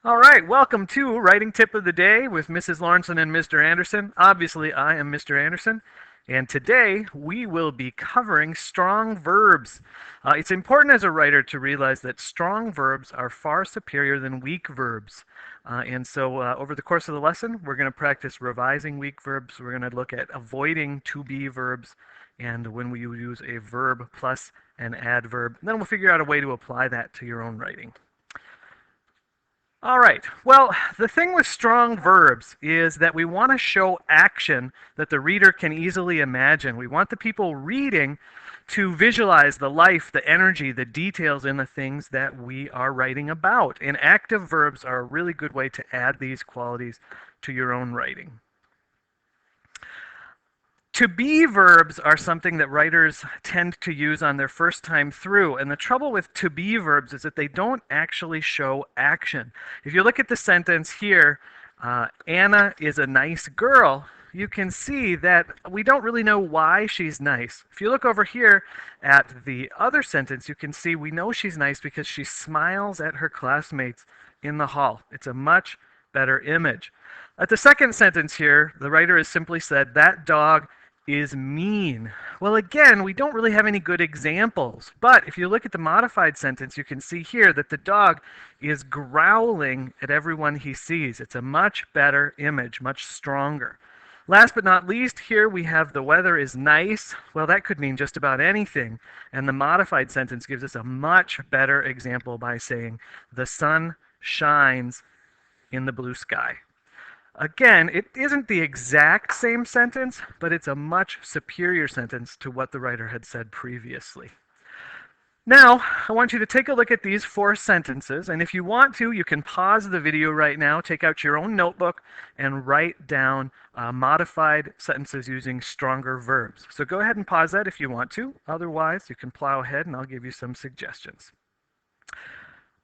All right, welcome to Writing Tip of the Day with Mrs. Lawrenson and Mr. Anderson. Obviously, I am Mr. Anderson, and today we will be covering strong verbs. It's important as a writer to realize that strong verbs are far superior than weak verbs. And so, over the course of the lesson, we're going to practice revising weak verbs. We're going to look at avoiding to be verbs and when we use a verb plus an adverb. And then we'll figure out a way to apply that to your own writing. All right. Well, the thing with strong verbs is that we want to show action that the reader can easily imagine. We want the people reading to visualize the life, the energy, the details in the things that we are writing about. And active verbs are a really good way to add these qualities to your own writing. To be verbs are something that writers tend to use on their first time through. And the trouble with to be verbs is that they don't actually show action. If you look at the sentence here, Anna is a nice girl, you can see that we don't really know why she's nice. If you look over here at the other sentence, you can see we know she's nice because she smiles at her classmates in the hall. It's a much better image. At the second sentence here, the writer has simply said, that dog is mean. Well, again, we don't really have any good examples. But if you look at the modified sentence, you can see here that the dog is growling at everyone he sees. It's a much better image, much stronger. Last but not least, here we have the weather is nice. Well, that could mean just about anything. And the modified sentence gives us a much better example by saying, the sun shines in the blue sky. Again, it isn't the exact same sentence, but it's a much superior sentence to what the writer had said previously. Now, I want you to take a look at these 4 sentences, and if you want to, you can pause the video right now, take out your own notebook, and write down modified sentences using stronger verbs. So go ahead and pause that if you want to. Otherwise, you can plow ahead, and I'll give you some suggestions.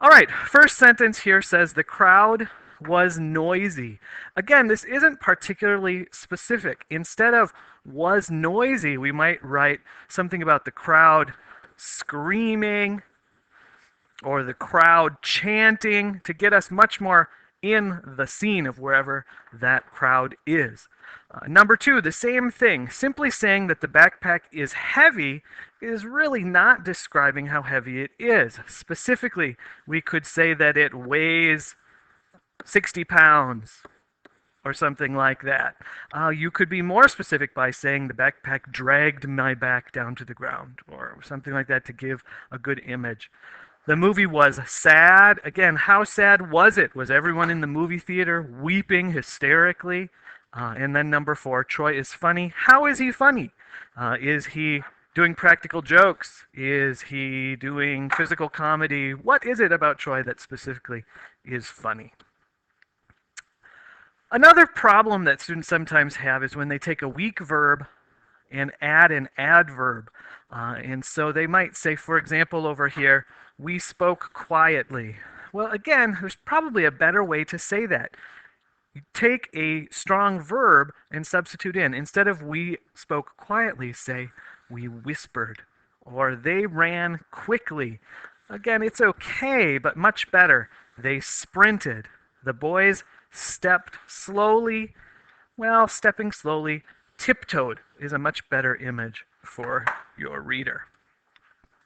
All right, first sentence here says, the crowd was noisy. Again, this isn't particularly specific. Instead of was noisy, we might write something about the crowd screaming or the crowd chanting to get us much more in the scene of wherever that crowd is. Number 2, the same thing. Simply saying that the backpack is heavy is really not describing how heavy it is. Specifically, we could say that it weighs 60 pounds or something like that. You could be more specific by saying the backpack dragged my back down to the ground or something like that to give a good image. The movie was sad. Again, how sad was it? Was everyone in the movie theater weeping hysterically? And then number 4, Troy is funny. How is he funny? Is he doing practical jokes? Is he doing physical comedy? What is it about Troy that specifically is funny? Another problem that students sometimes have is when they take a weak verb and add an adverb. And so they might say, for example, over here, we spoke quietly. Well, again, there's probably a better way to say that. You take a strong verb and substitute in. Instead of we spoke quietly, say we whispered. Or they ran quickly. Again, it's okay, but much better. They sprinted. The boys stepped slowly. Well, stepping slowly, tiptoed is a much better image for your reader.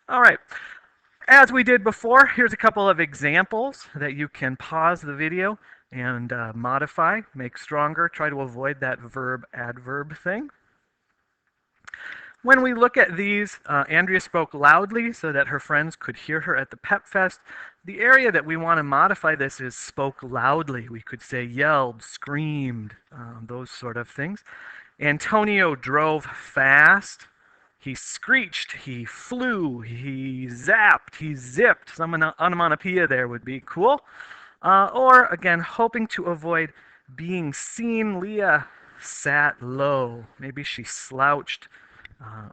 All right. As we did before, here's a couple of examples that you can pause the video and modify, make stronger. Try to avoid that verb-adverb thing. When we look at these, Andrea spoke loudly so that her friends could hear her at the pep fest. The area that we want to modify this is spoke loudly. We could say yelled, screamed, those sort of things. Antonio drove fast. He screeched, he flew, he zapped, he zipped. Some onomatopoeia there would be cool. Or, again, hoping to avoid being seen, Leah sat low. Maybe she slouched.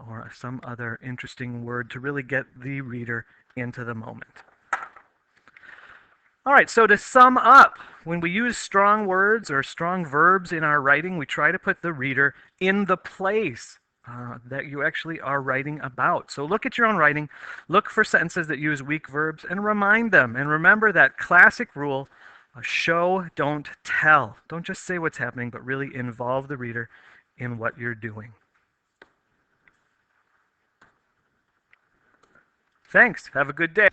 Or some other interesting word to really get the reader into the moment. All right, so to sum up, when we use strong words or strong verbs in our writing, we try to put the reader in the place that you actually are writing about. So look at your own writing, look for sentences that use weak verbs, and remind them. And remember that classic rule, Show, don't tell. Don't just say what's happening, but really involve the reader in what you're doing. Thanks. Have a good day.